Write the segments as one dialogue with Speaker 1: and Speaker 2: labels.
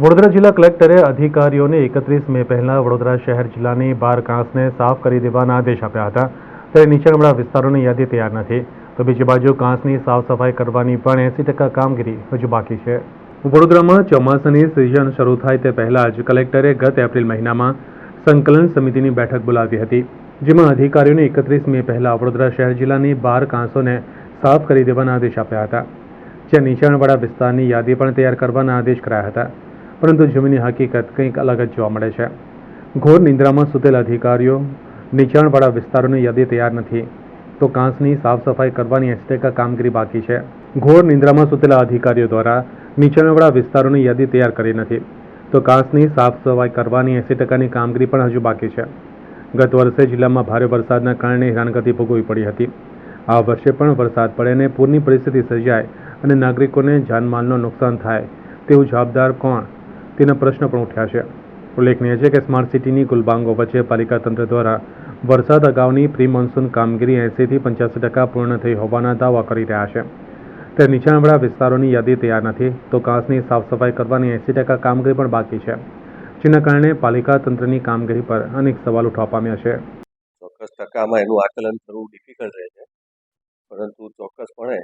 Speaker 1: વડોદરા જિલ્લા કલેક્ટરે અધિકારીઓને 31 મે પહેલા વડોદરા શહેર જિલ્લાની 12 કાંસને સાફ કરી દેવાના આદેશ આપ્યા હતા. ત્યારે નીચાણવાળા વિસ્તારોની યાદી તૈયાર નથી, તો બીજી બાજુ કાંસની સાફ સફાઈ કરવાની પણ 80% કામગીરી હજુ બાકી છે. વડોદરામાં ચોમાસાની સિઝન શરૂ થાય તે પહેલા જ કલેક્ટરે ગત એપ્રિલ મહિનામાં સંકલન સમિતિની બેઠક બોલાવી હતી, જેમાં અધિકારીઓને 31 મે પહેલા વડોદરા શહેર જિલ્લાની 12 કાંસોને સાફ કરી દેવાના આદેશ આપ્યા હતા. જ્યાં નીચાણવાળા વિસ્તારની યાદી પણ તૈયાર કરવાના આદેશ કરાયા હતા, પરંતુ જમીની હકીકત કંઈક અલગ જ જોવા મળે છે. ઘોર નિંદ્રામાં સૂતેલા અધિકારીઓ નીચાણવાળા વિસ્તારોની યાદી તૈયાર નથી, તો કાંસની સાફ સફાઈ કરવાની 80% કામગીરી બાકી છે. ઘોર નિંદ્રામાં સૂતેલા અધિકારીઓ દ્વારા નીચાણવાળા વિસ્તારોની યાદી તૈયાર કરી નથી, તો કાંસની સાફ સફાઈ કરવાની 80%ની કામગીરી પણ હજુ બાકી છે. ગત વર્ષે જિલ્લામાં ભારે વરસાદના કારણે હેરાનગતિ ભોગવવી પડી હતી. આ વર્ષે પણ વરસાદ પડે અને પૂરની પરિસ્થિતિ સર્જાય અને નાગરિકોને જાનમાલનું નુકસાન થાય તેવું જવાબદાર કોણ તેના પ્રશ્નો પણ ઉઠ્યા છે. ઉલ્લેખનીય છે કે સ્માર્ટ સિટીની ગુલબાંગો વચ્ચે પાલિકા તંત્ર દ્વારા વરસાદ અગાઉની પ્રી મોન્સૂન કામગીરી 80 થી 85% પૂર્ણ થઈ હોવાના દાવા કરી રહ્યા છે. ત્યારે નીચાણવાળા વિસ્તારોની યાદી તૈયાર નથી, તો કાંસની સાફ સફાઈ કરવાની 80% કામગીરી પણ બાકી છે, જેના કારણે પાલિકા તંત્રની કામગીરી પર અનેક સવાલ ઉઠવા પામ્યા છે.
Speaker 2: ચોક્કસ ટકામાં એનું આકલન કરવું ડિફિકલ્ટ રહે છે, પરંતુ ચોક્કસપણે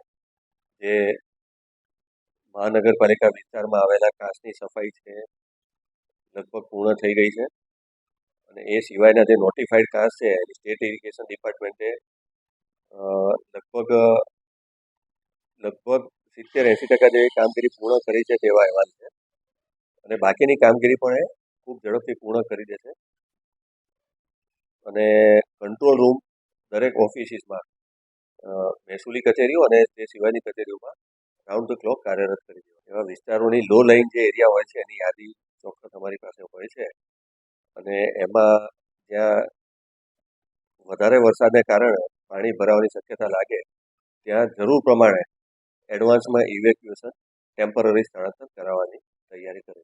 Speaker 2: જે મહાનગરપાલિકા વિસ્તારમાં આવેલા કાંસની સફાઈ છે લગભગ પૂર્ણ થઈ ગઈ છે, અને એ સિવાયના જે નોટિફાઈડ કાંસ છે સ્ટેટ ઇરિગેશન ડિપાર્ટમેન્ટે લગભગ 70-80% જેવી કામગીરી પૂર્ણ કરી છે તેવા અહેવાલ છે, અને બાકીની કામગીરી પણ એ ખૂબ ઝડપથી પૂર્ણ કરી દેશે. અને કંટ્રોલ રૂમ દરેક ઓફિસીસમાં મહેસૂલી કચેરીઓ અને તે સિવાયની કચેરીઓમાં રાઉન્ડ ધ ક્લોક કાર્યરત કરી દેવા. એવા વિસ્તારોની લો લાઇન જે એરિયા હોય છે એની યાદી ચોક્કસ અમારી પાસે હોય છે, અને એમાં જ્યાં વધારે વરસાદને કારણે પાણી ભરાવાની શક્યતા લાગે ત્યાં જરૂર પ્રમાણે એડવાન્સમાં ઇવેક્યુએશન ટેમ્પરરી સ્થળાંતર કરાવવાની તૈયારી કરે છે.